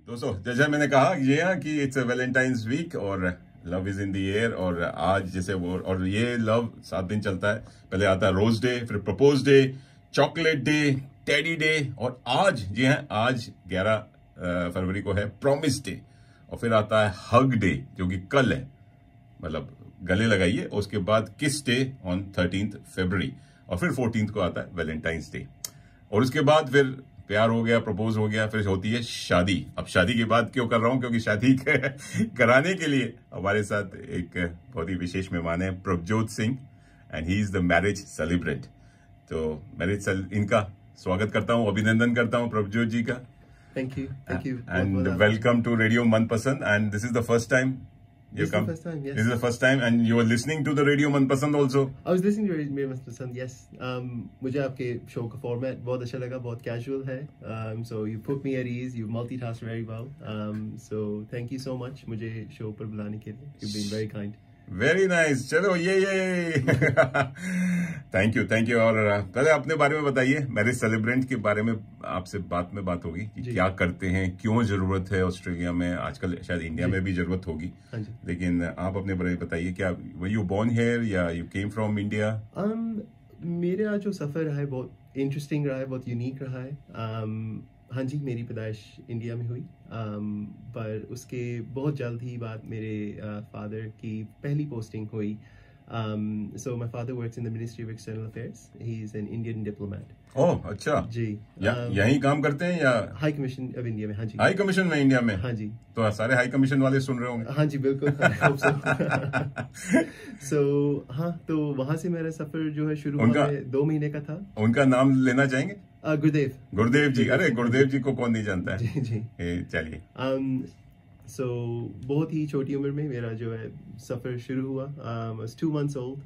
दोस्तों जैसे मैंने कहा ये है कि इट्स वैलेंटाइंस वीक और love is in the air. और आज जैसे वो और ये लव 7 दिन चलता है। पहले आता है रोज डे, फिर propose day, chocolate day, teddy day, और आज जी है आज 11 फरवरी को है प्रॉमिस डे। और फिर आता है हग डे जो कि कल है, मतलब गले लगाइए। उसके बाद किस डे ऑन 13 फरवरी, और फिर 14 को आता है वैलेंटाइंस डे। और उसके बाद फिर प्यार हो गया, प्रपोज हो गया, फिर होती है शादी। अब शादी की बात क्यों कर रहा हूं, क्योंकि शादी कराने के लिए हमारे साथ एक बहुत ही विशेश मेहमान है, Prabhjot Singh, and he is the marriage celebrant. तो इनका स्वागत करता हूं, अभिनंदन करता हूं प्रभजोत जी का। Thank you and welcome to radio Manpasand. And this is the first time This is the first time, yes. This is the first time, and you were listening to the Radio Manpasand also. I was listening to Radio Manpasand, yes. मुझे आपके show का format बहुत अच्छा लगा, बहुत casual है. So you put me at ease, you multitask very well. So thank you so much मुझे show पर बुलाने के लिए. You've been very kind. Very nice, चलो ये थैंक यू। और पहले अपने बारे में बताइए, मैरिज सेलिब्रेंट के बारे में आपसे बात होगी कि क्या करते हैं, क्यों जरूरत है ऑस्ट्रेलिया में, आजकल शायद इंडिया में भी जरूरत होगी, लेकिन आप अपने बारे में बताइए। क्या वर यू बोर्न हियर या यू केम फ्रॉम इंडिया? मेरा जो सफर रहा है बहुत इंटरेस्टिंग रहा है, बहुत यूनिक रहा है। हाँ जी, मेरी पैदाइश इंडिया में हुई, पर उसके बहुत जल्द ही बाद मेरे फादर की पहली पोस्टिंग हुई। So my father works in the Ministry of External Affairs. He's an Indian diplomat. ओह अच्छा जी। यहीं काम करते हैं या हाई कमीशन ऑफ इंडिया में? हाँ जी, हाई कमीशन में इंडिया में। हाँ जी, तो सारे हाई कमीशन वाले सुन रहे होंगे। हाँ जी बिल्कुल। So हाँ, तो वहां से मेरा सफर जो है शुरू हुआ है, 2 महीने का था। उनका नाम लेना चाहेंगे? गुरुदेव जी। अरे गुरुदेव जी को कौन नहीं जानता है। जी चलिए। So बहुत ही छोटी उम्र में मेरा जो है सफर शुरू हुआ। I was 2 months old.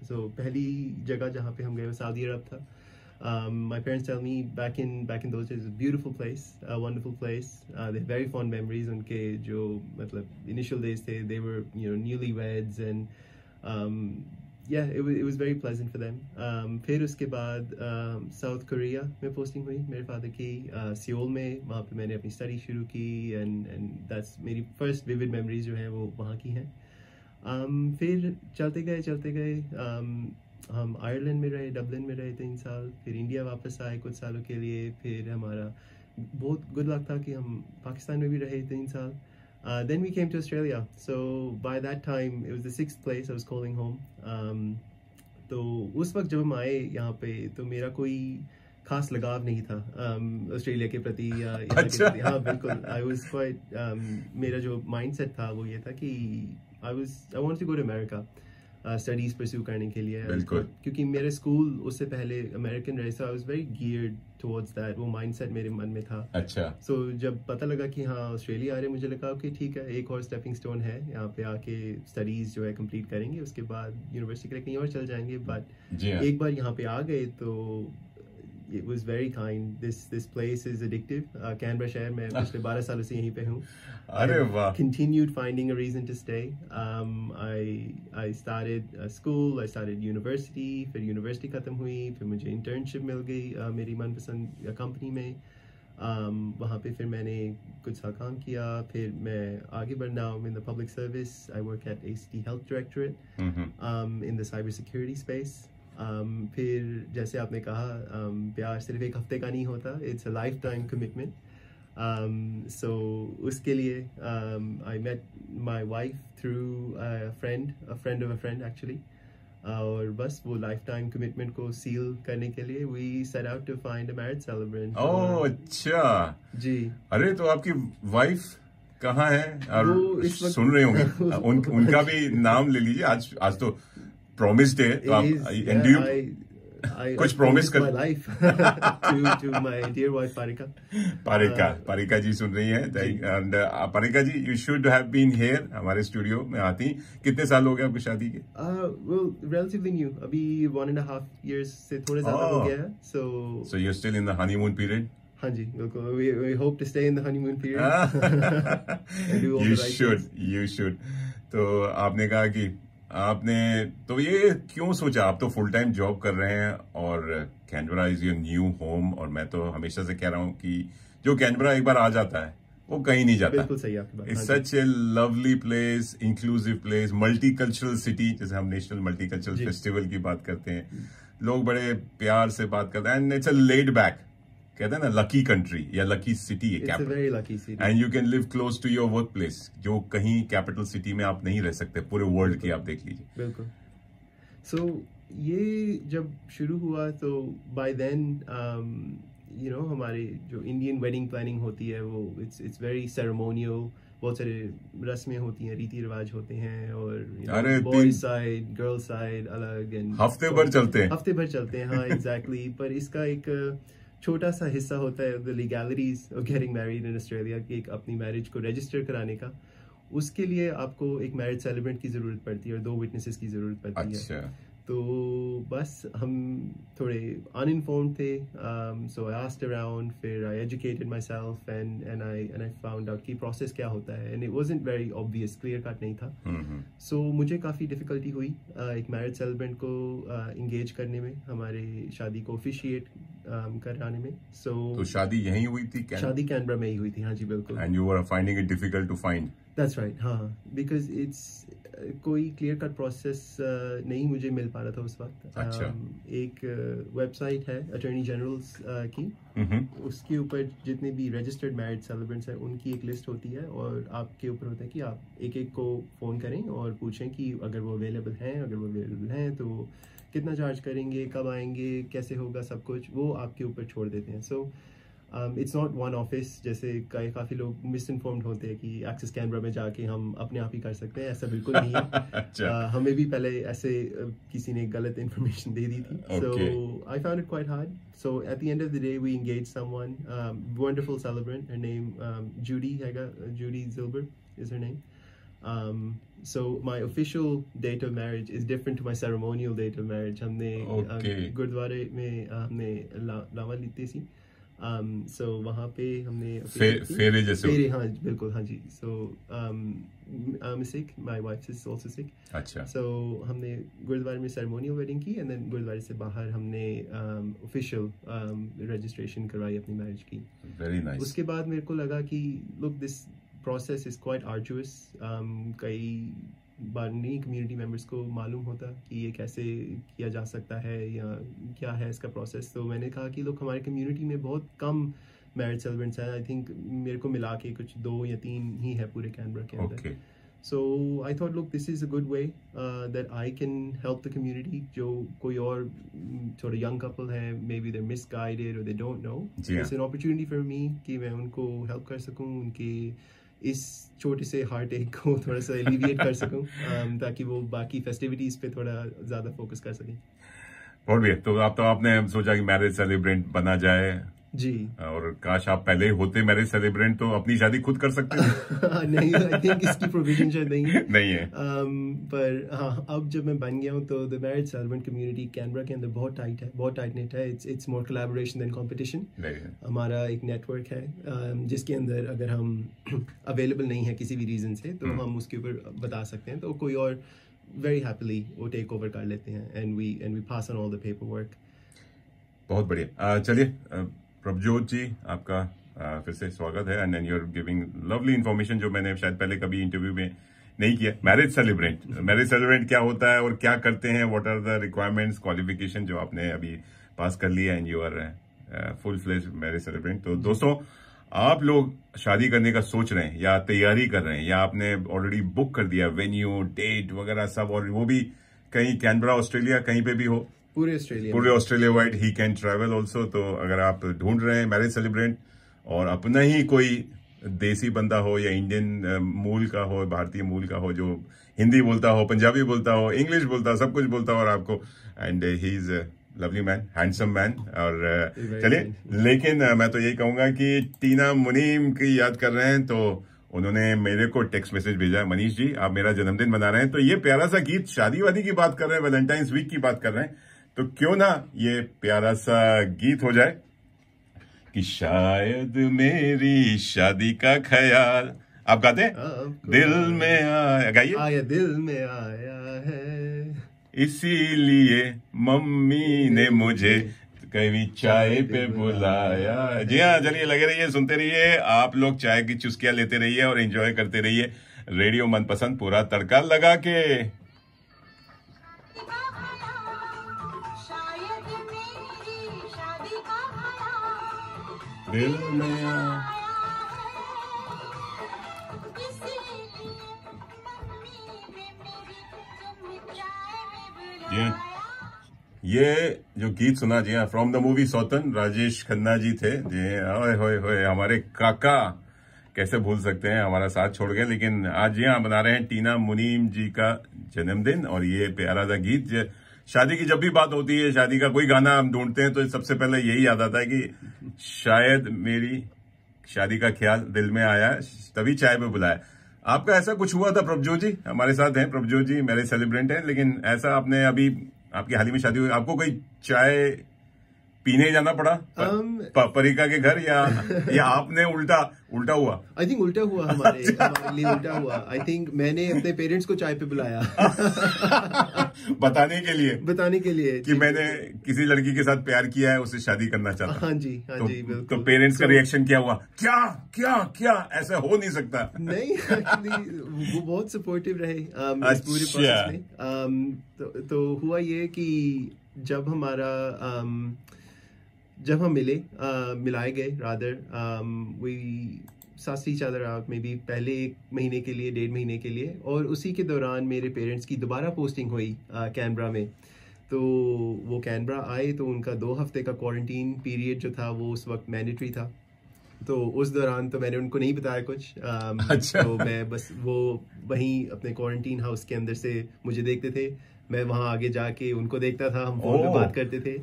So पहली जगह जहाँ पे हम गए वो सऊदी अरब था। My parents tell me back in those days, it was a beautiful place, a wonderful place. They have very fond memories. उनके जो मतलब initial days थे, they were newlyweds, and yeah, it was very pleasant for them. फिर उसके बाद south Korea में posting हुई मेरे फादर की, सियोल में। वहाँ पे मैंने अपनी स्टडी शुरू की, एंड दैट्स मेरी फर्स्ट विविड मेमोरीज जो हैं वो वहाँ की हैं। फिर चलते गए हम आयरलैंड में रहे, डबलिन में रहे 3 साल, फिर इंडिया वापस आए कुछ सालों के लिए। फिर हमारा बहुत गुड लक था कि हम पाकिस्तान में भी रहे 3 साल। Then we came to Australia. So by that time, it was the 6th place I was calling home. तो उस वक्त जब हम आए यहाँ पे, तो मेरा कोई खास लगाव नहीं था ऑस्ट्रेलिया के प्रति या अच्छा। हाँ बिल्कुल, I was quite मेरा जो mindset था वो ये था कि I wanted to go to America. Studies pursue करने के लिए, क्योंकि मेरे स्कूल उससे पहले अमेरिकन रहे, so I was very geared towards that. वो माइंडसेट मेरे मन में था। अच्छा। सो जब पता लगा कि हाँ ऑस्ट्रेलिया आ रहे, मुझे लगा कि ठीक है, एक और स्टेपिंग स्टोन है, यहाँ पे आके स्टडीज जो है कंप्लीट करेंगे, उसके बाद यूनिवर्सिटी के लिए कहीं और चल जाएंगे। बट एक बार यहाँ पे आ गए तो it was very kind. This place is addictive. Canberra शहर में पिछले 12 सालों से यहीं पे हूँ। अरे वाह। Continued finding a reason to stay. I started school, I started university. फिर university खत्म हुई, फिर मुझे internship मिल गई मेरी मनपसंद कंपनी में। वहाँ पे फिर मैंने कुछ साल काम किया, फिर मैं आगे बढ़ना। in the public service. I work at ACT Health Directorate in the cyber security space. फिर जैसे आपने कहा, प्यार सिर्फ एक हफ्ते का नहीं होता, it's a life time commitment. So उसके लिए I met my wife through a friend of a friend actually, और बस वो लाइफ टाइम कमिटमेंट को सील करने के लिए we set out to find a marriage celebrant. Oh अच्छा जी। अरे तो आपकी वाइफ कहाँ है और सुन रहे होंगे? उनका भी नाम ले लीजिए। आज तो प्रॉमिस डे, तो आप एंड डू यू कुछ प्रॉमिस कर life to my dear wife Parika ji सुन रही हैं। And Parika ji, you should have been here, हमारे स्टूडियो में आती। कितने साल हो गए आपकी शादी के? वेल रिलेटिवली न्यू, अभी 1.5 years से थोड़े ज्यादा हो गया है। So you are still in the honeymoon period? हाँ जी बिल्कुल, we hope to stay in the honeymoon period. And do all the right things. You should. तो आपने कहा कि आपने तो ये क्यों सोचा? आप तो फुल टाइम जॉब कर रहे हैं और Canberra is your new home, और मैं तो हमेशा से कह रहा हूँ कि जो कैनबरा एक बार आ जाता है वो कहीं नहीं जाता। बिल्कुल सही आपकी बात। It's such A lovely place, inclusive place, multicultural city, जैसे हम नेशनल मल्टीकल्चरल फेस्टिवल की बात करते हैं, लोग बड़े प्यार से बात करते हैं, and it's a laid back, कहते हैं ना लकी कंट्री या लकी सिटी है capital, and you can live close to your work place, जो कहीं कैपिटल सिटी में आप नहीं रह सकते पूरे वर्ल्ड की, आप देख लीजिए। बिल्कुल। सो ये जब शुरू हुआ तो बाय देन यू नो हमारे जो इंडियन वेडिंग प्लानिंग होती है वो इट्स वेरी सेरेमोनियल, बहुत सारे रस्में होती हैं, रीति रिवाज होते हैं, और बॉय साइड गर्ल साइड अलग, एंड हफ्ते भर चलते हैं हाँ एग्जैक्टली। पर इसका एक छोटा सा हिस्सा होता है the legalities of getting married in Australia, कि एक अपनी मैरिज को रजिस्टर कराने का, उसके लिए आपको एक मैरिज सेलिब्रेंट की जरूरत पड़ती है और 2 विटनेसेस की जरूरत पड़ती है। तो बस हम थोड़े अनइन्फॉर्म्ड थे, सो आई आस्क्ड अराउंड, फिर I educated myself and I found out कि प्रोसेस क्या होता है, and it wasn't very obvious, clear cut नहीं था। सो मुझे काफ़ी डिफिकल्टी हुई एक मैरिज सेलिब्रेंट को इंगेज करने में, हमारे शादी को ऑफिशिएट कराने में। तो शादी यहीं हुई थी? शादी कैनबरा में ही हुई थी, हाँ जी बिल्कुल। And you were finding it difficult to find? That's right, हाँ, बिकॉज इट्स कोई क्लियर कट प्रोसेस नहीं मुझे मिल पा रहा था उस वक्त। अच्छा। एक वेबसाइट है अटॉर्नी जनरल्स की, उसके ऊपर जितने भी रजिस्टर्ड मैरिज सेलिब्रेंट्स हैं उनकी एक लिस्ट होती है, और आपके ऊपर होता है कि आप एक एक को फ़ोन करें और पूछें कि अगर वो अवेलेबल हैं तो कितना चार्ज करेंगे, कब आएंगे, कैसे होगा, सब कुछ वो आपके ऊपर छोड़ देते हैं। So it's not one office, जैसे काफ़ी लोग मिस इन्फॉर्म्ड होते हैं कि एक्सेस कैनबरा में जाके हम अपने आप ही कर सकते हैं, ऐसा बिल्कुल नहीं है। अच्छा। हमें भी पहले ऐसे किसी ने गलत इन्फॉर्मेशन दे दी थी, so I found it quite hard. So at the end of the day we engage someone, wonderful celebrant, her name Judy Zilber is her name. So my official date of marriage is different to my ceremonial date of marriage. हमने गुरुद्वारे में हमने लावा ली थी, so वहाँ पे हमने फेरे जैसे हाँ बिल्कुल, हाँ जी। So I'm sick, my wife is also sick. अच्छा। So हमने गुरुद्वारे में सेरेमोनियल वेडिंग की, एंड देन गुरुद्वारे से बाहर हमने ऑफिशियल रजिस्ट्रेशन करवाई अपनी मैरिज की। Very nice. उसके बाद मेरे को लगा कि look this process is quite arduous, कई बार नहीं कम्युनिटी मेंबर्स को मालूम होता कि ये कैसे किया जा सकता है या क्या है इसका प्रोसेस। तो मैंने कहा कि लोग हमारे कम्युनिटी में बहुत कम मैरिज सेलिब्रेंट्स हैं, आई थिंक मेरे को मिला के कुछ 2 या 3 ही है पूरे कैनबरा के अंदर। So I thought look this is a good way that I can help the community, जो कोई और थोड़ा यंग कपल है, मे बी दे मिसगाइडेड और they don't know, it's an opportunity for me कि मैं उनको हेल्प कर सकूँ, उनके इस छोटे से हार्ट एक को थोड़ा सा एलिविएट कर सकूं, ताकि वो बाकी फेस्टिविटीज पे थोड़ा ज्यादा फोकस कर सकें। और भी तो आपने सोचा कि मैरिज सेलिब्रेंट बना जाए जी, और काश आप पहले ही होते मैरिज सेलिब्रेंट तो अपनी शादी खुद कर सकते थे। नहीं, आई थिंक इसकी प्रोविजन शायद नहीं है। पर हाँ, अब जब मैं बन गया हूँ तो the marriage celebrant community Canberra के अंदर बहुत टाइट नेट है। It's more collaboration than competition. हमारा एक नेटवर्क है जिसके अंदर अगर हम अवेलेबल नहीं है किसी भी रीजन से तो हम उसके ऊपर बता सकते हैं, तो कोई और वेरी हैप्पीली वो टेक ओवर कर लेते हैं, and we pass on all the paper work. बहुत बढ़िया। चलिए प्रभजोत जी, आपका फिर से स्वागत है, and you are giving lovely information जो मैंने शायद पहले कभी इंटरव्यू में नहीं किया। मैरिज सेलिब्रेंट क्या होता है और क्या करते हैं, what are the requirements, qualification जो आपने अभी पास कर लिया, and you are full fledged marriage celebrant. तो दोस्तों, आप लोग शादी करने का सोच रहे हैं या तैयारी कर रहे हैं या आपने ऑलरेडी बुक कर दिया वेन्यू, डेट वगैरह सब, और वो भी कहीं कैनबरा ऑस्ट्रेलिया कहीं पे भी हो, पूरे Australia wide, he can travel also. तो अगर आप ढूंढ रहे हैं मैरिज सेलिब्रेंट और अपना ही कोई देसी बंदा हो या इंडियन मूल का हो, भारतीय मूल का हो, जो हिंदी बोलता हो, पंजाबी बोलता हो, इंग्लिश बोलता हो, सब कुछ बोलता हो, और आपको, and he is lovely man, handsome man. और चलिए, लेकिन मैं तो यही कहूंगा कि टीना मुनीम की याद कर रहे हैं तो उन्होंने मेरे को टेक्स्ट मैसेज भेजा, मनीष जी आप मेरा जन्मदिन मना रहे हैं, तो ये प्यारा सा गीत, शादी वादी की बात कर रहे हैं, वैलेंटाइंस वीक की बात कर रहे हैं, तो क्यों ना ये प्यारा सा गीत हो जाए कि शायद मेरी शादी का ख्याल, आप गाते हैं? दिल में आया, दिल में आया है, इसीलिए मम्मी ने मुझे कभी चाय पे बुलाया। जी हाँ, चलिए लगे रहिए, सुनते रहिए, आप लोग चाय की चुस्कियां लेते रहिए और एंजॉय करते रहिए रेडियो मनपसंद, पूरा तड़का लगा के। दिल में ये जो गीत सुना जी हाँ, फ्रॉम द मूवी सौतन, राजेश खन्ना जी थे जी। ओए होए होए, हमारे काका कैसे भूल सकते हैं, हमारा साथ छोड़ गए। लेकिन आज जी हाँ बना रहे हैं टीना मुनीम जी का जन्मदिन, और ये प्यारा सा गीत। शादी की जब भी बात होती है, शादी का कोई गाना हम ढूंढते हैं, तो सबसे पहले यही याद आता है कि शायद मेरी शादी का ख्याल दिल में आया, तभी चाय पे बुलाया। आपका ऐसा कुछ हुआ था? प्रभजोत जी हमारे साथ हैं, प्रभजोत जी मेरे सेलिब्रेंट हैं, लेकिन ऐसा आपने अभी, आपकी हाल ही में शादी हुई, आपको कोई चाय पीने जाना पड़ा परिका के घर, या आपने उल्टा हुआ? आई थिंक उल्टा हुआ, हमारे लिए उल्टा हुआ। आई थिंक मैंने अपने पेरेंट्स को चाय पे बुलाया बताने के लिए कि मैंने किसी लड़की के साथ प्यार किया है, उससे शादी करना चाहता। हाँ जी, हाँ जी, बिल्कुल। तो पेरेंट्स का रिएक्शन क्या हुआ? क्या ऐसा हो नहीं सकता? नहीं, वो बहुत सपोर्टिव रहे इस पूरे प्रोसेस में। तो हुआ ये कि जब हम मिलाए गए, रादर वी सास each other out may be पहले 1 महीने के लिए, 1.5 महीने के लिए, और उसी के दौरान मेरे पेरेंट्स की दोबारा पोस्टिंग हुई कैनबरा में। तो वो कैनबरा आए तो उनका 2 हफ्ते का क्वारंटीन पीरियड जो था वो उस वक्त मैंडेटरी था। तो उस दौरान तो मैंने उनको नहीं बताया कुछ। अच्छा। तो मैं बस वो वहीं अपने क्वारंटीन हाउस के अंदर से मुझे देखते थे, मैं वहाँ आगे जाके उनको देखता था, हम फोन पे बात करते थे।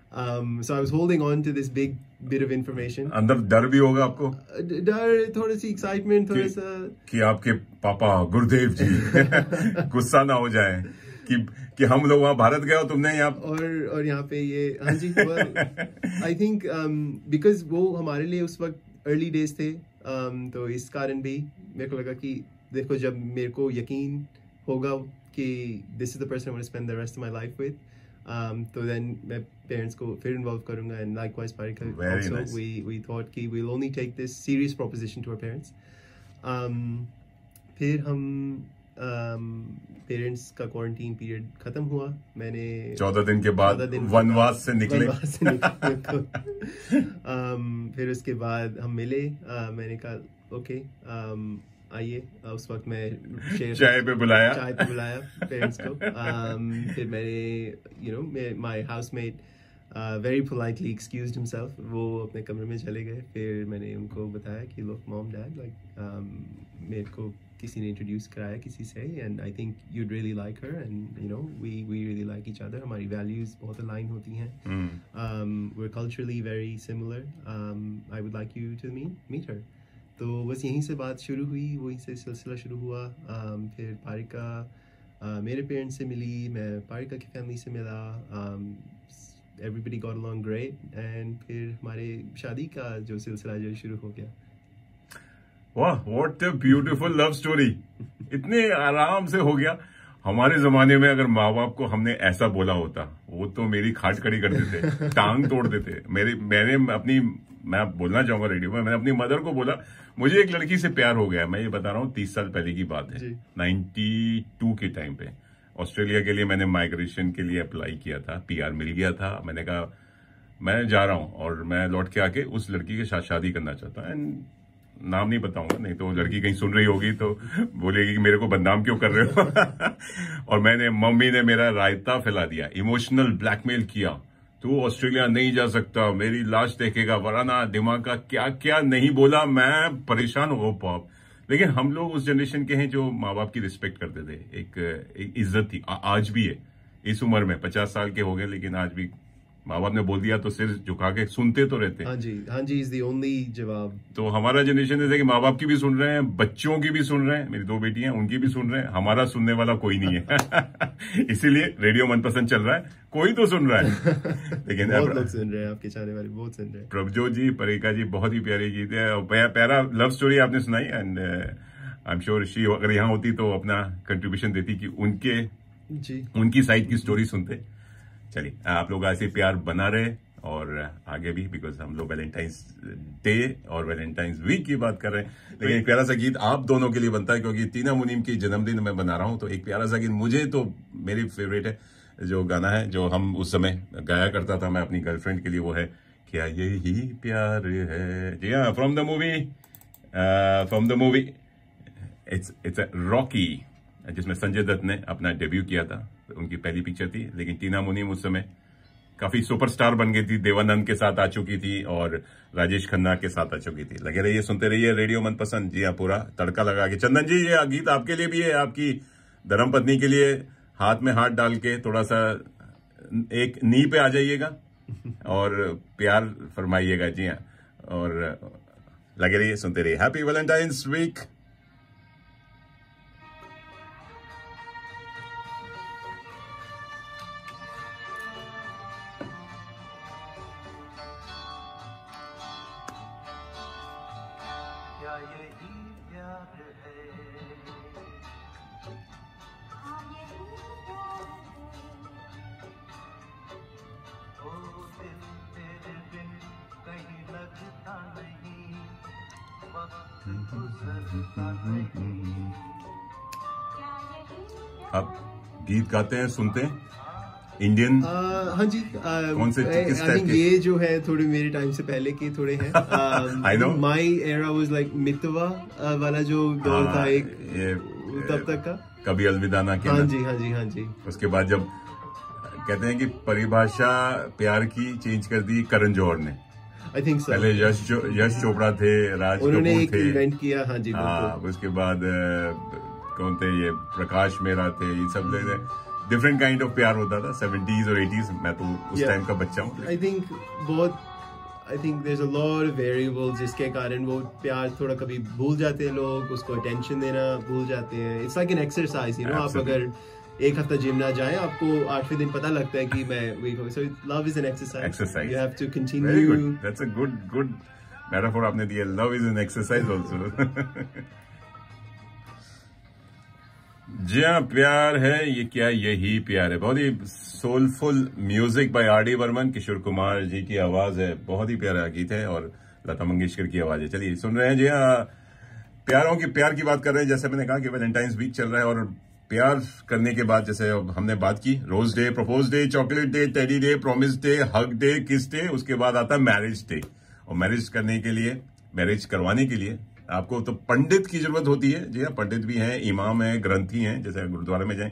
So I was holding on to this big bit of information. अंदर डर भी होगा आपको? डर, थोड़ी सी एक्साइटमेंट, थोड़ा सा कि आपके पापा गुरुदेव जी गुस्सा ना हो जाए कि हम लोग वहाँ भारत गए और तुमने यहाँ, और यहाँ पे ये। हाँ जी, आई थिंक बिकॉज वो हमारे लिए उस वक्त अर्ली डेज थे, तो इस कारण भी मेरे को लगा कि देखो, जब मेरे को यकीन होगा कि this is the person I want to spend the rest of my life with, तो देन मैं पेरेंट्स को फिर इन्वॉल्व करूंगा। And likewise Parika also, we thought कि we will only take this serious proposition to our parents. फिर हम parents का quarantine period खत्म हुआ, मैंने 14 दिन के बाद वनवास से निकले। फिर उसके बाद हम मिले, मैंने कहा ओके आइए, उस वक्त मैं चाय पे बुलाया पेरेंट्स को। फिर मैंने my housemate very politely excused himself, वो अपने कमरे में चले गए। फिर मैंने उनको बताया कि लुक मॉम डैड, लाइक मेरे को किसी ने इंट्रोड्यूस कराया किसी से, and I think you'd really like her, and you know we really like each other, हमारी वैल्यूज बहुत अलाइन होती हैं, we are culturally very similar, I would like you to meet her. तो बस यहीं से बात शुरू हुई, वहीं से सिलसिला शुरू हुआ। फिर पारिका मेरे पेरेंट्स से मिली, मैं पारिका की फैमिली से मिला, everybody got along great, and फिर हमारे शादी का जो सिलसिला जो शुरू हो गया। वाह, what a beautiful love story, इतने आराम से हो गया। हमारे जमाने में अगर माँ बाप को हमने ऐसा बोला होता, वो तो मेरी खाट खड़ी कर देते, टांग तोड़ देते। मैं बोलना चाहूंगा रेडियो में, मैंने अपनी मदर को बोला मुझे एक लड़की से प्यार हो गया। मैं ये बता रहा हूँ 30 साल पहले की बात है, 92 के टाइम पे। ऑस्ट्रेलिया के लिए मैंने माइग्रेशन के लिए अप्लाई किया था, PR मिल गया था। मैंने कहा मैं जा रहा हूँ और मैं लौट के आके उस लड़की के साथ शादी करना चाहता हूँ। एंड नाम नहीं बताऊंगा, नहीं तो लड़की कहीं सुन रही होगी तो बोलेगी कि मेरे को बदनाम क्यों कर रहे हो। और मम्मी ने मेरा रायता फैला दिया, इमोशनल ब्लैकमेल किया, तू ऑस्ट्रेलिया नहीं जा सकता, मेरी लाश देखेगा, वरना दिमाग का क्या क्या नहीं बोला। मैं परेशान हो पाप। लेकिन हम लोग उस जनरेशन के हैं जो माँ बाप की रिस्पेक्ट करते थे, एक इज्जत थी, आज भी है। इस उम्र में 50 साल के हो गए, लेकिन आज भी माँ बाप ने बोल दिया तो सिर झुका के सुनते तो रहते हैं। हाँ जी इज द ओनली जवाब। तो हमारा जनरेशन जैसे कि माँ बाप की भी सुन रहे हैं, बच्चों की भी सुन रहे हैं, मेरी 2 बेटियां उनकी भी सुन रहे हैं, हमारा सुनने वाला कोई नहीं है। इसीलिए रेडियो मनपसंद चल रहा है, कोई तो सुन रहा है। लेकिन बहुत लोग सुन रहे हैं, आपके चाहने वाले बहुत सुन रहे हैं। प्रभजोत जी, परिका जी, बहुत ही प्यारी गीत है और प्यारा लव स्टोरी आपने सुनाई। And I am sure she अगर यहाँ होती तो अपना कंट्रीब्यूशन देती कि उनकी साइड की स्टोरी सुनते। चलिए, आप लोग ऐसे प्यार बना रहे, और आगे भी, बिकॉज हम लोग वैलेंटाइंस डे और वैलेंटाइंस वीक की बात कर रहे हैं। लेकिन एक प्यारा सा गीत आप दोनों के लिए बनता है, क्योंकि टीना मुनीम की जन्मदिन मैं बना रहा हूं, तो एक प्यारा सा गीत मुझे तो मेरी फेवरेट है, जो गाना है जो हम उस समय गाया करता था मैं अपनी गर्लफ्रेंड के लिए, वो है क्या यही प्यार है। जी हाँ, from the movie it's Rocky, जिसमें संजय दत्त ने अपना डेब्यू किया था, उनकी पहली पिक्चर थी। लेकिन टीना मुनीम उस समय काफी सुपरस्टार बन गई थी, देवानंद के साथ आ चुकी थी और राजेश खन्ना के साथ आ चुकी थी। लगे रहिए, सुनते रहिए रेडियो मनपसंद। जी हाँ, पूरा तड़का लगा के। चंदन जी, ये गीत आपके लिए भी है, आपकी धर्मपत्नी के लिए। हाथ में हाथ डाल के थोड़ा सा एक नी पे आ जाइएगा और प्यार फरमाइएगा। जी हाँ, और लगे रहिए, सुनते रहिए। Happy Valentine's week. आप गीत गाते हैं, सुनते हैं इंडियन? हाँ जी। कौन से, किस टाइप के? ये जो है थोड़े मेरे टाइम से पहले के थोड़े हैं। I know, my era was like मितवा वाला जो दौर था एक, तब तक का कभी अलविदा ना कहना। हाँ जी, हाँ जी, हाँ जी। उसके बाद जब कहते हैं कि परिभाषा प्यार की चेंज कर दी करण जौहर ने। I think so. पहले यश चोपड़ा थे, राज उन्होंने कपूर एक थे, इवेंट किया। हाँ जी, हाँ। उसके बाद कौन थे, ये प्रकाश मेहरा थे। ये सब डिफरेंट काइंड ऑफ प्यार होता था 70s और 80s। मैं तो उस टाइम का बच्चा हूँ। I think there's a lot of variables जिसके कारण वो प्यार थोड़ा कभी भूल जाते हैं लोग, उसको अटेंशन देना भूल जाते हैं। It's like an exercise, you know. आप अगर एक हफ्ता जिम ना जाएं, आपको 8वें दिन पता लगता है कि मैं वीक हो। So love is an exercise, you have to continue. Very good, that's a good metaphor आपने दिया। Love is an exercise also. जी हाँ, प्यार है ये, क्या यही प्यार है। बहुत ही soulful music by R D Burman, Kishore Kumar ji की आवाज है, बहुत ही प्यारा गीत है, और लता मंगेशकर की आवाज है। चलिए सुन रहे हैं। जी हाँ, प्यार की बात कर रहे हैं। जैसे मैंने कहा कि वैलेंटाइंस वीक चल रहा है, और प्यार करने के बाद जैसे हमने बात की, rose day, propose day, chocolate day, teddy day, promise day, hug day, kiss day, उसके बाद आता है मैरिज डे। और मैरिज करने के लिए, मैरिज करवाने के लिए आपको तो पंडित की जरूरत होती है। जी हाँ, पंडित भी हैं, इमाम हैं, ग्रंथी हैं, जैसे गुरुद्वारा में जाएं।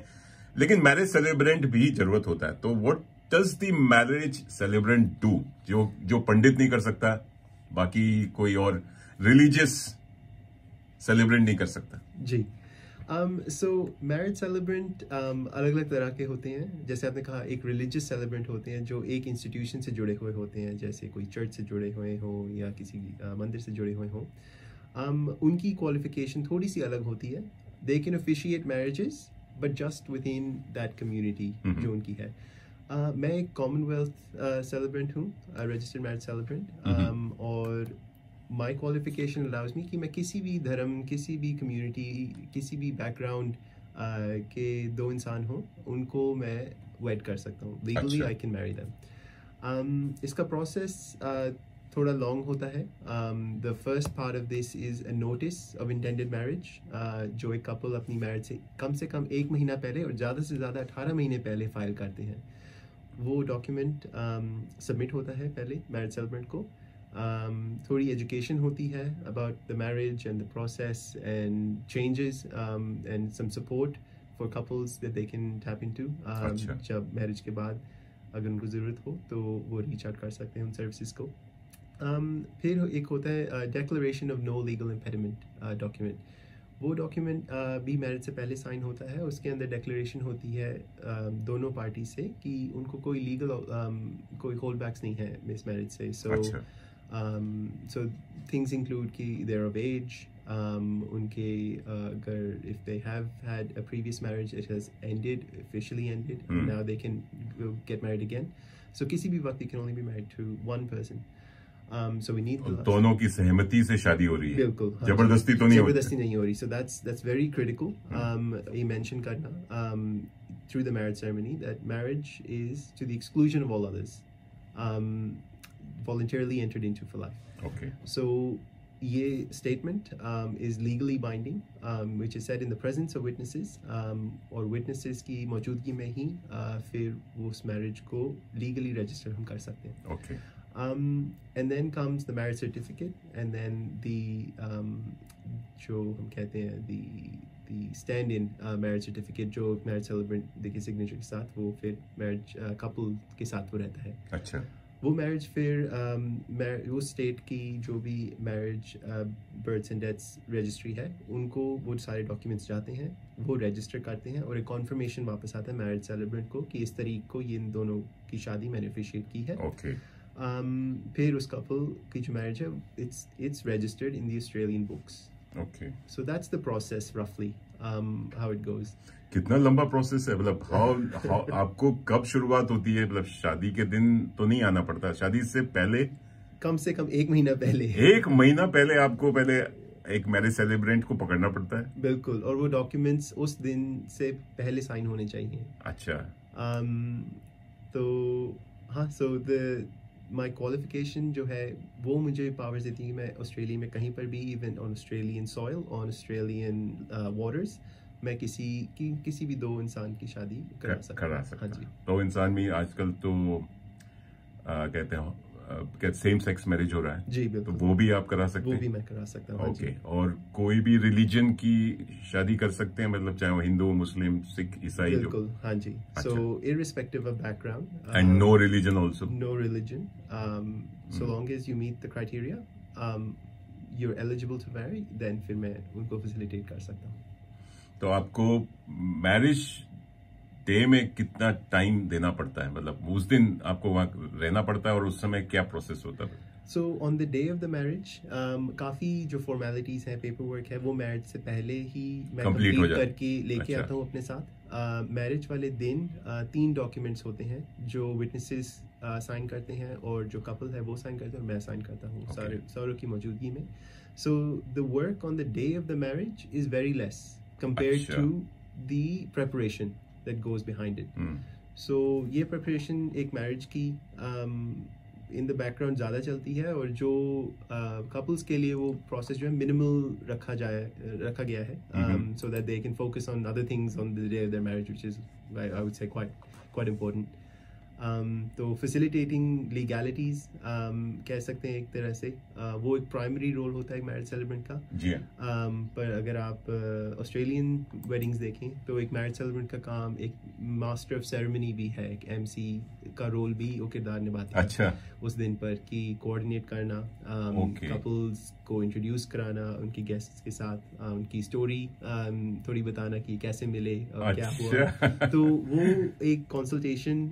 लेकिन मैरिज सेलिब्रेंट भी जरूरत होता है। तो what does the marriage celebrant do, जो पंडित नहीं कर सकता, बाकी कोई और रिलीजियस सेलिब्रेंट नहीं कर सकता? जी। सो मैरिज सेलिब्रेंट अलग अलग तरह के होते हैं। जैसे आपने कहा, एक रिलीजियस सेलिब्रेंट होते हैं जो एक इंस्टीट्यूशन से जुड़े हुए होते हैं, जैसे कोई चर्च से जुड़े हुए हों या किसी मंदिर से जुड़े हुए हों। उनकी क्वालिफिकेशन थोड़ी सी अलग होती है। They can officiate marriages but just with in that community जो उनकी है। मैं एक कॉमनवेल्थ सेलिब्रेंट हूँ, रजिस्टर्ड मैरिज सेलिब्रेंट, और माई क्वालिफिकेशन अलाउज मी कि मैं किसी भी धर्म, किसी भी कम्युनिटी, किसी भी बैकग्राउंड के दो इंसान हों, उनको मैं वेड कर सकता हूँ। Legally I can marry them. इसका प्रोसेस थोड़ा लॉन्ग होता है। The first part of this is a notice of intended marriage, जो एक कपल अपनी मैरिज से कम 1 महीना पहले और ज़्यादा से ज़्यादा 18 महीने पहले फाइल करते हैं। वो डॉक्यूमेंट सबमिट होता है पहले मैरिज सेलिब्रेंट को। थोड़ी एजुकेशन होती है about the marriage and the process and changes and some support for couples that they can tap into जब मैरिज के बाद अगर उनको ज़रूरत हो तो वो रीच आउट कर सकते हैं उन सर्विसेज को। फिर एक होता है declaration of no legal impediment document. वो डॉक्यूमेंट भी मैरिज से पहले साइन होता है। उसके अंदर डेक्लरेशन होती है दोनों पार्टी से कि उनको कोई लीगल कोई होल्ड बैक्स नहीं है मिस मैरिज से। सो थिंग्स इंक्लूड कि देयर ऑफ एज, उनके अगर if they have had a previous marriage, it has ended, officially ended, now they can get married again. So किसी भी वक्त you can only be married to one person. So we need दोनों की सहमति से शादी हो रही है, बिल्कुल, जबरदस्ती तो नहीं हो रही। So that's very critical. ये mention करना through the marriage ceremony that marriage is to the exclusion of all others. voluntarily entered into for life. Okay. So ये statement is legally binding, which is said in the presence of witnesses, और witnesses की मौजूदगी में ही फिर वो उस marriage को legally register हम कर सकते हैं. Okay. And then comes the marriage certificate, and then the जो हम कहते हैं the stand-in marriage certificate जो marriage celebrant देखिए signature के साथ वो फिर marriage couple के साथ वो रहता है. अच्छा. वो मैरिज फिर वो स्टेट की जो भी marriage births and deaths registry है उनको वो सारे डॉक्यूमेंट्स जाते हैं, वो रजिस्टर करते हैं और एक कॉन्फर्मेशन वापस आता है मैरिज सेलिब्रेंट को कि इस तारीख को ये इन दोनों की शादी मैंने ऑफिशिएट की है. Okay. फिर उस कपल की जो मैरिज है it's registered in the Australian books. Okay. So that's the process roughly, how it goes. कितना लंबा प्रोसेस है? मतलब how आपको कब शुरुआत होती है? मतलब शादी के दिन तो नहीं आना पड़ता, शादी से पहले कम से कम 1 महीना पहले. 1 महीना पहले आपको पहले एक मैरिज सेलिब्रेंट को पकड़ना पड़ता है? बिल्कुल, और वो डॉक्यूमेंट्स उस दिन से पहले साइन होने चाहिए. अच्छा. तो हाँ, so my qualification जो है वो मुझे पावर्स देती है कि मैं ऑस्ट्रेलिया में कहीं पर भी even on Australian soil on Australian waters मैं किसी भी 2 इंसान की शादी करा सकता हूँ. हाँ जी. 2 इंसान में आजकल तो कहते हैं सेम सेक्स मैरिज हो रहा है. जी बिल्कुल. तो वो भी आप करा सकते हैं? वो भी मैं करा सकता हूँ. ओके. और कोई भी रिलीजन की शादी कर सकते हैं, मतलब चाहे वो हिंदू, मुस्लिम, सिख, ईसाई? बिल्कुल. हाँ जी. So irrespective of background and no religion also? No religion. So long as you meet the criteria, you're eligible to marry, then फिर मैं उनको facilitate कर सकता हूँ. तो आपको मैरिज डे में कितना टाइम देना पड़ता है? मतलब उस दिन आपको वहां रहना पड़ता है और उस समय क्या प्रोसेस होता है? So on the day of the marriage, काफी जो formalities हैं, पेपर वर्क है, वो मैरिज से पहले ही मैं कंप्लीट करके लेके आता हूँ अपने साथ. मैरिज वाले दिन 3 डॉक्यूमेंट्स होते हैं जो विटनेसेस साइन करते हैं और जो कपल है वो साइन करते हैं और मैं साइन करता हूँ सारों की मौजूदगी में. So the work on the day of the marriage is very less compared to the preparation that goes behind it. So ये preparation एक marriage की in the background ज़्यादा चलती है और जो couples के लिए वो process जो है minimal रखा गया है so that they can focus on other things on the day of their marriage, which is I would say quite important. तो facilitating legalities कह सकते हैं एक तरह से वो एक प्राइमरी रोल होता है एक मैरिज सेलिब्रेंट का. जी. पर अगर आप ऑस्ट्रेलियन वेडिंग्स देखें तो एक मैरिज सेलिब्रेंट का काम एक मास्टर ऑफ सेरेमनी भी है, एक MC का रोल भी वो किरदार निभाता है. अच्छा. उस दिन पर कि कोऑर्डिनेट करना, कपल्स को इंट्रोड्यूस कराना उनके गेस्ट्स के साथ, उनकी स्टोरी थोड़ी बताना कि कैसे मिले और क्या हुआ. तो वो एक कंसल्टेशन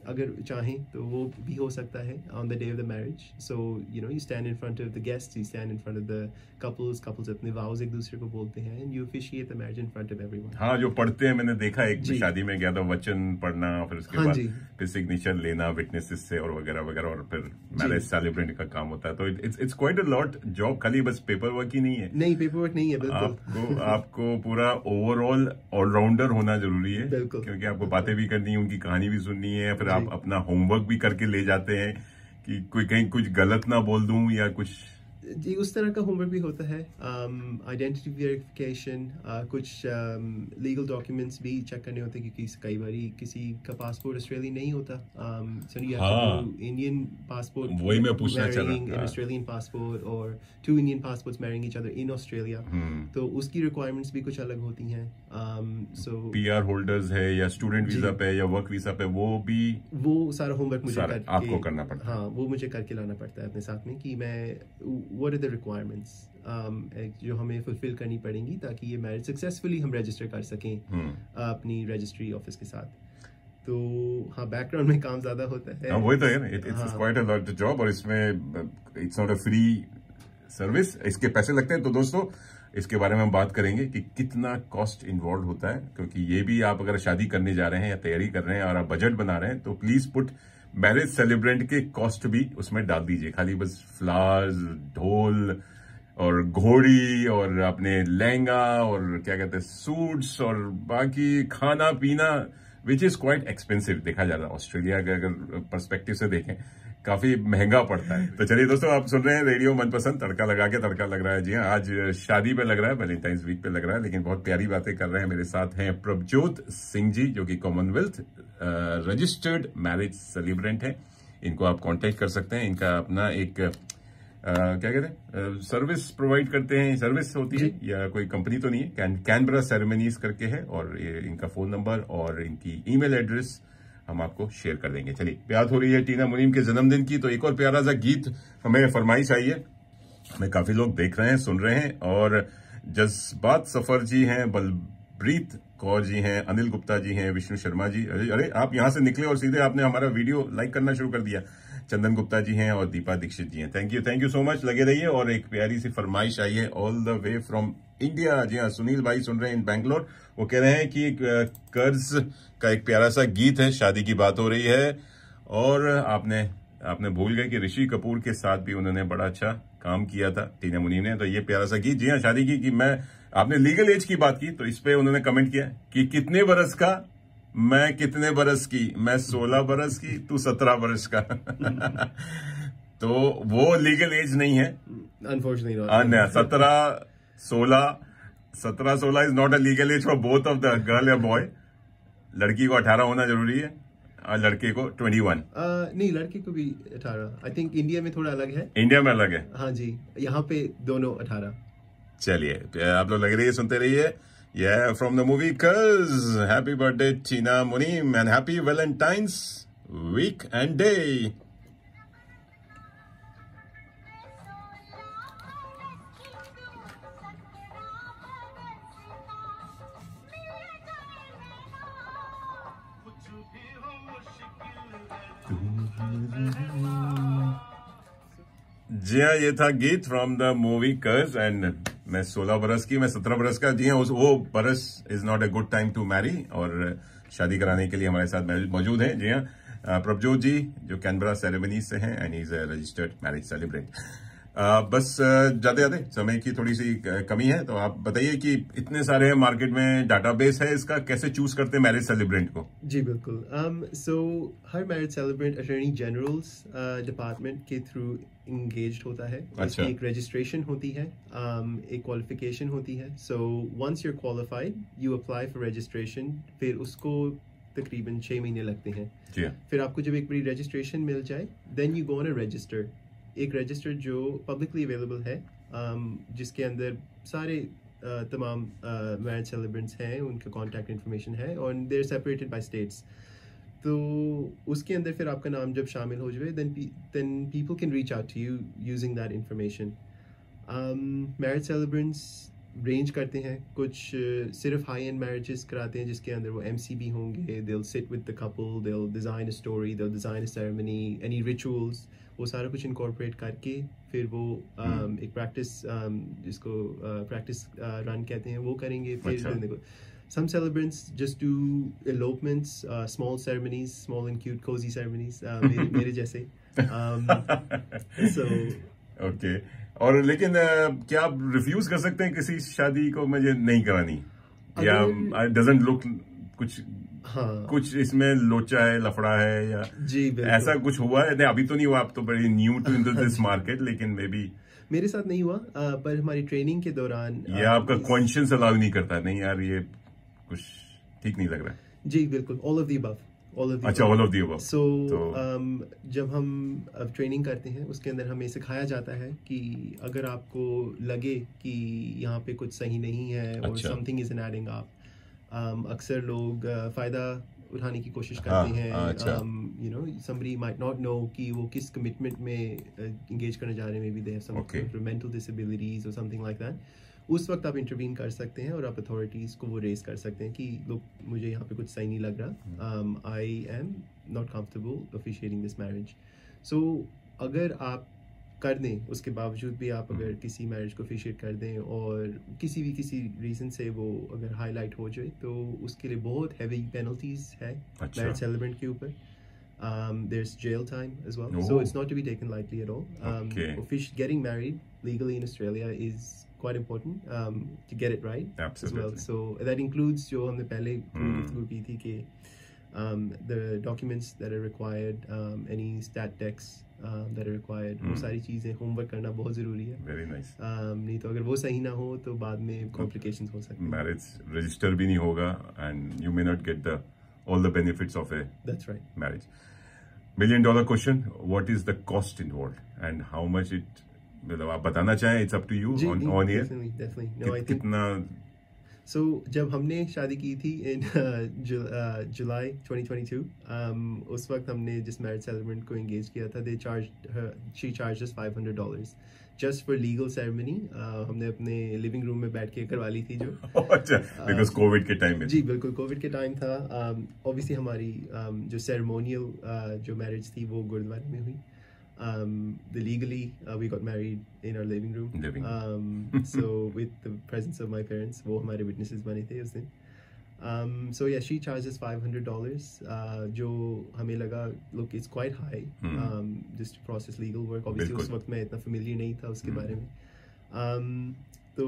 अगर चाहें तो वो भी हो सकता है on the day of the marriage. So you stand in front of the guests, you stand in front of the couples अपने vows एक दूसरे को बोलते हैं and you officiate the marriage in front of everyone. हाँ, जो पढ़ते हैं, मैंने देखा एक शादी में गया था, वचन पढ़ना, फिर उसके बाद फिर सिग्नेचर लेना विटनेसेस से और वगैरह वगैरह, और फिर मैरिज सेलिब्रेंट का काम होता है. तो it's quite a lot job. खाली बस पेपर वर्क ही नहीं है. नहीं, पेपर वर्क नहीं है. बिल्कुल. आपको पूरा ओवरऑल ऑलराउंडर होना जरूरी है. बिल्कुल. क्योंकि आपको बातें भी करनी है, उनकी कहानी भी सुननी है, फिर आप अपना होमवर्क भी करके ले जाते हैं कि कोई कहीं कुछ गलत ना बोल दूं या कुछ. जी, उस तरह का होमवर्क भी होता है. आइडेंटिटी वेरिफिकेशन, कुछ लीगल डॉक्यूमेंट्स भी चेक करने होते हैं क्योंकि कई बार किसी का पासपोर्ट ऑस्ट्रेलियन नहीं होता. इंडियन पासपोर्ट, वही मैं पूछना चाह रहा था. ऑस्ट्रेलियन पासपोर्ट और 2 Indian passports marrying each other in Australia. तो उसकी रिक्वायरमेंट्स भी कुछ अलग होती हैं. PR होल्डर्स है या स्टूडेंट वीजा पे या वर्क वीजा पे, वो सारा होमवर्क मुझे आपको करना पड़ता है. हाँ, वो मुझे करके लाना पड़ता है अपने साथ में कि मैं what are the requirements जो हमें फुलफिल करनी पड़ेंगी ताकि ये मैरिज सक्सेसफुली हम रजिस्टर कर सकें अपनी रजिस्ट्री ऑफिस के साथ. तो हाँ, बैकग्राउंड में काम ज्यादा होता है. वही तो है. It's quite a lot job और इसमें it's not a free service, इसके पैसे लगते हैं. तो दोस्तों, इसके बारे में हम बात करेंगे कि कितना कॉस्ट इन्वॉल्व होता है, क्योंकि ये भी आप अगर शादी करने जा रहे हैं या तैयारी कर रहे हैं और आप बजट बना रहे हैं तो प्लीज पुट मैरिज सेलिब्रेंट के कॉस्ट भी उसमें डाल दीजिए. खाली बस फ्लावर्स, ढोल और घोड़ी और अपने लहंगा और क्या कहते हैं सूट्स और बाकी खाना पीना विच इज क्वाइट एक्सपेंसिव देखा जा रहा है। ऑस्ट्रेलिया के अगर पर्सपेक्टिव से देखें काफी महंगा पड़ता है। तो चलिए दोस्तों, आप सुन रहे हैं रेडियो मनपसंद, तड़का लगा के तड़का लग रहा है। जी हाँ, आज शादी पे लग रहा है, वैलेंटाइंस वीक पे लग रहा है, लेकिन बहुत प्यारी बातें कर रहे हैं। मेरे साथ हैं प्रभजोत सिंह जी, जो कि कॉमनवेल्थ रजिस्टर्ड मैरिज सेलिब्रेंट है। इनको आप कांटेक्ट कर सकते हैं। इनका अपना एक क्या कहते हैं, सर्विस प्रोवाइड करते हैं, सर्विस होती है या कोई कंपनी तो नहीं है, कैनबरा सेरेमनीज करके है। और ये इनका फोन नंबर और इनकी ईमेल एड्रेस हम आपको शेयर कर देंगे। चलिए, बात हो रही है टीना मुनीम के जन्मदिन की, तो एक और प्यारा सा गीत हमें फरमाइश आई है। हमें काफी लोग देख रहे हैं, सुन रहे हैं, और जज्बात सफर जी हैं, बलप्रीत कौर जी हैं, अनिल गुप्ता जी हैं, विष्णु शर्मा जी। अरे आप यहां से निकले और सीधे आपने हमारा वीडियो लाइक करना शुरू कर दिया। चंदन गुप्ता जी हैं और दीपा दीक्षित जी हैं। थैंक यू सो मच, लगे रहिए। और एक प्यारी सी फरमाइश आई है all the way from India. जी हाँ, सुनील भाई सुन रहे हैं इन बैंगलोर। वो कह रहे हैं कि कर्ज का एक प्यारा सा गीत है, शादी की बात हो रही है, और आपने भूल गए कि ऋषि कपूर के साथ भी उन्होंने बड़ा अच्छा काम किया था टीना मुनीम ने। तो ये प्यारा सा गीत, जी हाँ, शादी की आपने लीगल एज की बात की, तो इस पे उन्होंने कमेंट किया कि कितने बरस का, मैं कितने बरस की, मैं 16 बरस की, तू 17 बरस का। तो वो लीगल एज नहीं है unfortunately. 17-16 is not a legal age for both of the girl या बॉय। लड़की को 18 होना जरूरी है और लड़के को 21। नहीं, लड़के को भी 18। आई थिंक इंडिया में थोड़ा अलग है। इंडिया में अलग है, हाँ जी, यहाँ पे दोनों 18। चलिए, आप लोग लग रही है, सुनते रहिए। Yeah, from the movie Cuz. Happy birthday, Tina Munim, and happy Valentine's week and day. जी हाँ, ये था गीत फ्रॉम द मूवी कर्ज। एंड मैं 16 बरस की, मैं 17 बरस का। जी हाँ, वो बरस is not a good time to marry, और शादी कराने के लिए हमारे साथ मौजूद हैं। जी हाँ, प्रभजोत जी, जो कैनबरा सेरेमनीज से हैं, and is a registered marriage celebrant. बस जाते समय की थोड़ी सी कमी है, तो आप बताइए कि इतने सारे मार्केट में डाटाबेस है इसका, कैसे चूज करते हैं मैरिज सेलिब्रेंट को? जी बिल्कुल। सो हर marriage celebrant attorney general's department के थ्रू इंगेज्ड होता है। अच्छा। एक रजिस्ट्रेशन होती है, एक क्वालिफिकेशन होती है। So once you're qualified, you apply for registration. फिर उसको तकरीबन 6 महीने लगते हैं। फिर आपको जब एक बड़ी रजिस्ट्रेशन मिल जाए, then you go on a register. एक रजिस्टर जो पब्लिकली अवेलेबल है, जिसके अंदर सारे तमाम मैरिज सेलिब्रेंट्स हैं, उनका कॉन्टैक्ट इन्फॉर्मेशन है, और they are separated by states. तो उसके अंदर फिर आपका नाम जब शामिल हो जाए, then people can reach out to you using that information. Marriage celebrants range करते हैं, कुछ सिर्फ हाई एंड मैरिजेस कराते हैं जिसके अंदर वो MCB होंगे, they will sit with the couple, they will design a story, they will design a ceremony, any rituals, वो सारा कुछ इनकॉर्पोरेट करके फिर वो एक प्रैक्टिस, जिसको प्रैक्टिस रन कहते हैं, वो करेंगे। फिर some celebrants just do elopements, small ceremonies, small and cute cozy ceremonies, मेरे जैसे। So okay. और लेकिन क्या आप रिफ्यूज कर सकते हैं किसी शादी को, मुझे नहीं करानी, या डजंट लुक कुछ इसमें लोचा है, लफड़ा है, या जी ऐसा कुछ हुआ है? नहीं, अभी तो नहीं हुआ, आप तो बड़ी new to in this market, लेकिन मे बी मेरे साथ नहीं हुआ, पर हमारी ट्रेनिंग के दौरान ये आपका कॉन्शियस अलाउ नहीं करता, नहीं यार ये कुछ ठीक नहीं लग रहा है? जी बिल्कुल, ऑल ऑफ द अबव। अच्छा, ऑल ऑफ द अबव। सो जब हम अब ट्रेनिंग करते हैं, उसके अंदर हमें सिखाया जाता है कि अगर आपको लगे कि यहाँ पे कुछ सही नहीं है, और समथिंग इज एडिंग अप, अक्सर लोग फायदा उठाने की कोशिश करते हैं। You know, somebody might not know कि वो किस कमिटमेंट में engage करने जा रहे हैं, maybe they have some mental disabilities or something like that। उस वक्त आप इंटरवीन कर सकते हैं और आप अथॉरिटीज़ को वो रेस कर सकते हैं कि लोग, मुझे यहाँ पे कुछ सही नहीं लग रहा, I am not comfortable officiating this marriage. So अगर आप कर दें, उसके बावजूद भी आप अगर किसी मैरिज को ऑफिशिएट कर दें और किसी रीज़न से वो अगर हाईलाइट हो जाए, तो उसके लिए बहुत हैवी पेनल्टीज है मैरिज सेलिब्रेंट के ऊपर। There's jail time as well, so it's not to be taken lightly at all. Getting married legally in Australia is quite important to get it right. Absolutely. As well. So that includes जो हमने पहले गुफ्तगू की थी कि the documents that are required, any stat texts that are required, वो सारी चीज़ें होमवर्क करना बहुत ज़रूरी है. Very nice. नहीं तो अगर वो सही ना हो तो बाद में complications हो सकते हैं. Marriage register भी नहीं होगा and you may not get all the benefits of a That's right. marriage. $1 million question: what is the cost involved and how much it? मतलब आप बताना चाहें, it's up to you on air. Definitely. No, I think कितना? So जब हमने शादी की थी in July 2022, उस वक्त हमने जिस marriage celebrant को engage किया था, she charged us $500 just for legal ceremony. हमने अपने living room में बैठ के करवा ली थी जो. अच्छा, because COVID के time में. जी बिल्कुल, COVID के time था. Obviously हमारी जो ceremonial जो marriage थी वो गुरुद्वारे में हुई. Legally we got married in our living room. So with the presence of my parents, वो हमारे witnesses बने थे उस दिन. So yeah, she charges $500. जो हमें लगा, look, it's quite high just to process legal work. Obviously उस वक्त मैं इतना familiar नहीं था उसके बारे में. तो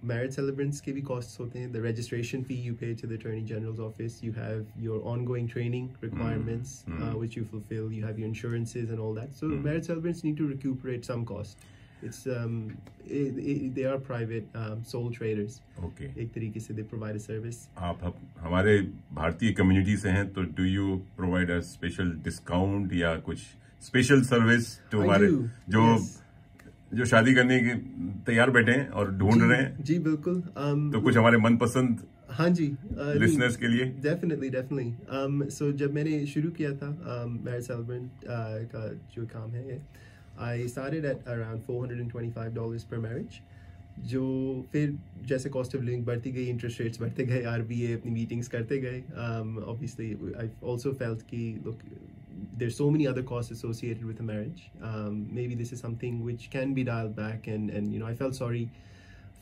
marriage celebrants के भी costs होते हैं. The registration fee you pay to the Attorney General's office. You have your ongoing training requirements which you fulfill. You have your insurances and all that. So marriage celebrants need to recuperate some cost. It's they are private sole traders. Okay. एक तरीके से they provide a service. आप हमारे भारतीय community से हैं, तो do you provide a special discount या कुछ special service to हमारे जो शादी करने के तैयार बैठे हैं और ढूंढ रहे हैं? जी बिल्कुल. तो कुछ हमारे मनपसंद हाँ जी listeners के लिए. Definitely. So जब मैंने शुरू किया था marriage celebrant का जो काम है, I started at around $425 per marriage. जो फिर जैसे cost of living बढ़ती गई, interest rates बढ़ते गए, RBA अपनी meetings करते गए. Obviously I also felt कि look, there's so many other costs associated with a marriage. Maybe this is something which can be dialed back, and you know, I felt sorry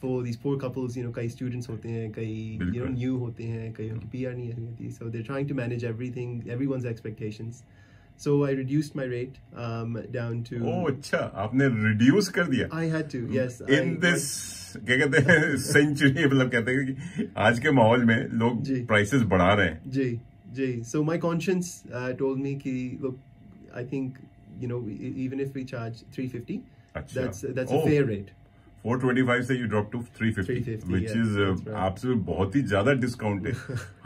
for these poor couples. You know, कई students होते हैं, कई new होते हैं, कईयों की PR नहीं होती, so they're trying to manage everyone's expectations. So I reduced my rate down to. Oh, अच्छा, आपने reduce कर दिया? I had to, yes. In this क्या कहते हैं century, मतलब कहते हैं कि आज के माहौल में लोग prices बढ़ा रहे हैं. जी. So my conscience told me कि look, I think you know, even if we charge $350, that's a fair rate. 425 से you drop to 350, which is आपसे बहुत ही ज्यादा डिस्काउंट है.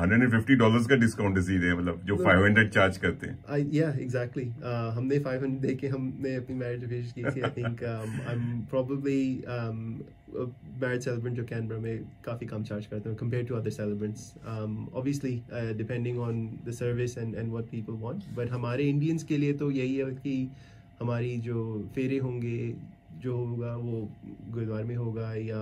$150 का डिस्काउंट है सीधे, मतलब जो 500 चार्ज करते हैं. Yeah, exactly. हमने 500 दे के हमने अपनी मैरिज अफेयर की थी. I think I'm probably marriage celebrant जो कैनबरा में काफी कम चार्ज करते हैं compared to other celebrants. Obviously depending on the service and what people want. But हमारे Indians के लिए तो यही है कि हमारी जो फेरे होंगे, जो होगा वो गुरुद्वारे में होगा या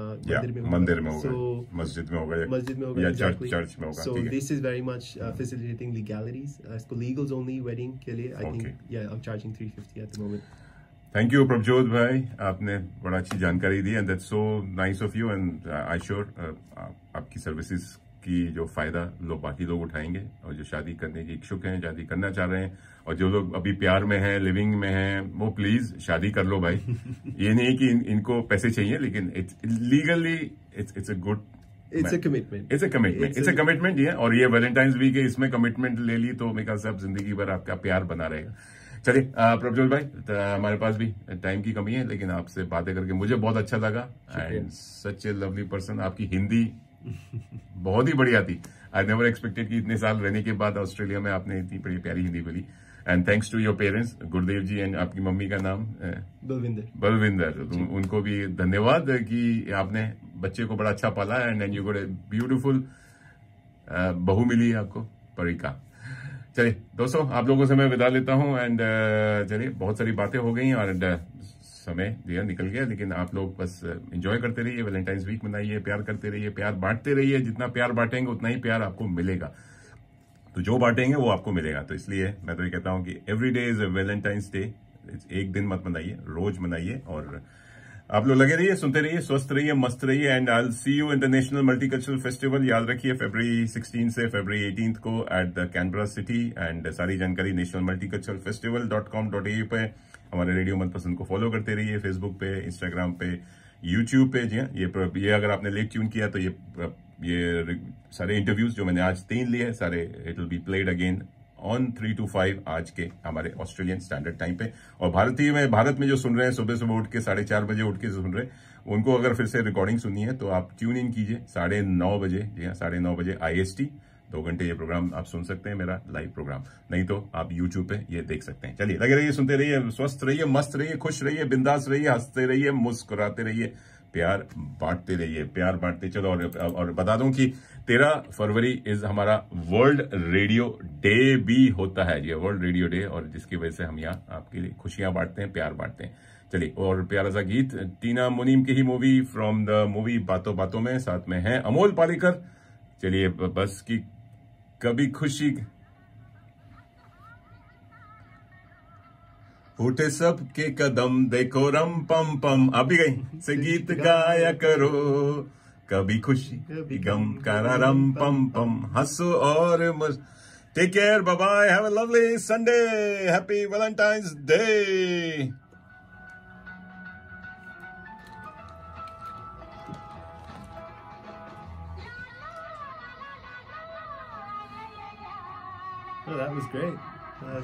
मंदिर में होगा, मस्जिद में होगा या चर्च में होगा. So this is very much facilitating legalities. इसको legals only wedding के लिए I think I'm charging $350 at the moment. Thank you Prabhjot भाई, आपने बड़ा अच्छी जानकारी दी and that's so nice of you and I sure आपकी सर्विसेज की जो फायदा लोग बाकी लोग उठाएंगे और जो शादी करने के इच्छुक हैं, शादी करना चाह रहे हैं और जो लोग अभी प्यार में हैं, लिविंग में हैं, वो प्लीज शादी कर लो भाई. ये नहीं कि इनको पैसे चाहिए, लेकिन legally it's a good, it's a commitment, it's a commitment. ये और ये वैलेंटाइंस वीक है, इसमें कमिटमेंट ले ली तो मेरे ख्याल से अब जिंदगी भर आपका प्यार बना रहेगा. चलिए प्रभजोत भाई, हमारे पास भी टाइम की कमी है, लेकिन आपसे बातें करके मुझे बहुत अच्छा लगा and such A lovely person. आपकी हिंदी बहुत ही बढ़िया थी. आई नेवर एक्सपेक्टेड कि इतने साल रहने के बाद ऑस्ट्रेलिया में आपने इतनी बड़ी प्यारी हिंदी बोली. And thanks to your parents, Gurudev ji and आपकी मम्मी का नाम बलविंदर. उनको भी धन्यवाद कि आपने बच्चे को बड़ा अच्छा पाला and you got a beautiful बहू मिली आपको, परिका. चलिए दोस्तों, आप लोगों से मैं विदा लेता हूं एंड चलिए, बहुत सारी बातें हो गई और समय दिया निकल गया, लेकिन आप लोग बस एंजॉय करते रहिए, वैलेंटाइंस वीक मनाइए, प्यार करते रहिए, प्यार बांटते रहिए. जितना प्यार बांटेंगे उतना ही प्यार आपको मिलेगा. तो जो बांटेंगे वो आपको मिलेगा. तो इसलिए मैं तो ये कहता हूं कि every day is a Valentine's day. एक दिन मत मनाइए, रोज मनाइए. और आप लोग लगे रहिए, सुनते रहिए, स्वस्थ रहिए, मस्त रहिए and I will see you in the national multicultural festival. याद रखिए फरवरी 16 से फरवरी 18 को at the Canberra city. And सारी जानकारी नेशनल मल्टीकल्चरल फेस्टिवल .com.au पे. हमारे रेडियो मनपसंद को फॉलो करते रहिए, फेसबुक पे, इंस्टाग्राम पे, YouTube पे। जी हाँ, ये अगर आपने लेट ट्यून किया तो ये सारे इंटरव्यूज जो मैंने आज 3 लिए सारे, it will be played again on 3 to 5 आज के हमारे ऑस्ट्रेलियन स्टैंडर्ड टाइम पे। और भारत में जो सुन रहे हैं सुबह सुबह उठ के 4:30 बजे उठ के सुन रहे हैं, उनको अगर फिर से रिकॉर्डिंग सुननी है तो आप ट्यून इन कीजिए 9:30 बजे। जी हाँ, 9:30 बजे IST। 2 घंटे ये प्रोग्राम आप सुन सकते हैं, मेरा लाइव प्रोग्राम। नहीं तो आप YouTube पे ये देख सकते हैं। चलिए, लगे रहिए, सुनते रहिए, स्वस्थ रहिए, मस्त रहिए, खुश रहिए, बिंदास रहिए, हंसते रहिए, मुस्कुराते रहिए, प्यार बांटते रहिए, प्यार बांटते चलो। और बता दूं कि 13 फरवरी इज हमारा वर्ल्ड रेडियो डे भी होता है। ये वर्ल्ड रेडियो डे, और जिसकी वजह से हम यहाँ आपके लिए खुशियां बांटते हैं, प्यार बांटते हैं। चलिए, और प्यारा सा गीत टीना मुनीम की ही मूवी, फ्रॉम द मूवी बातों बातों में, साथ में है अमोल पालेकर। चलिए, बस की कभी खुशी उठे सबके कदम, देखो रम पम पम, आप भी गई से गीत गाया करो, कभी खुशी कभी गम, करा रम पम पम, हंसो और take care, bye bye, have a lovely Sunday, happy Valentine's day. Oh, that was great.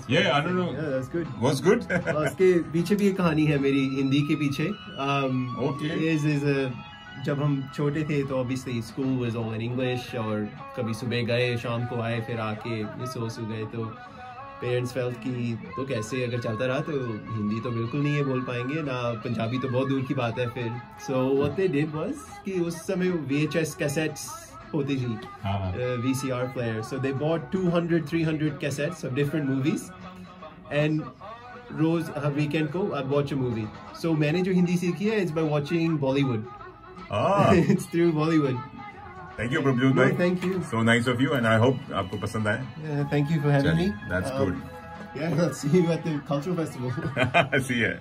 Yeah, I don't know. Yeah, that's good. Was good? उसके पीछे भी एक कहानी है मेरी, हिंदी के पीछे। Okay. जब हम छोटे थे तो obviously school was all in English, और कभी सुबह गए, शाम को आए, फिर आके सो गए, तो पेरेंट्स फेल्ट कि तो कैसे अगर चलता रहा तो हिंदी तो बिल्कुल नहीं है बोल पाएंगे ना, पंजाबी तो बहुत दूर की बात है फिर। So what they did was कि उस समय VHS cassettes होती थी, VCR player, so they bought 200-300 cassettes of different movies, and रोज हर वीकेंड को I'd watch a movie. So मैंने जो हिंदी सीखी है it's by watching Bollywood. It's through Bollywood. Thank you, Prabhjot bhai. Thank you. So nice of you, and I hope आपको पसंद आए. Thank you for having me. That's good. Yeah, I'll see you at the cultural festival. See ya.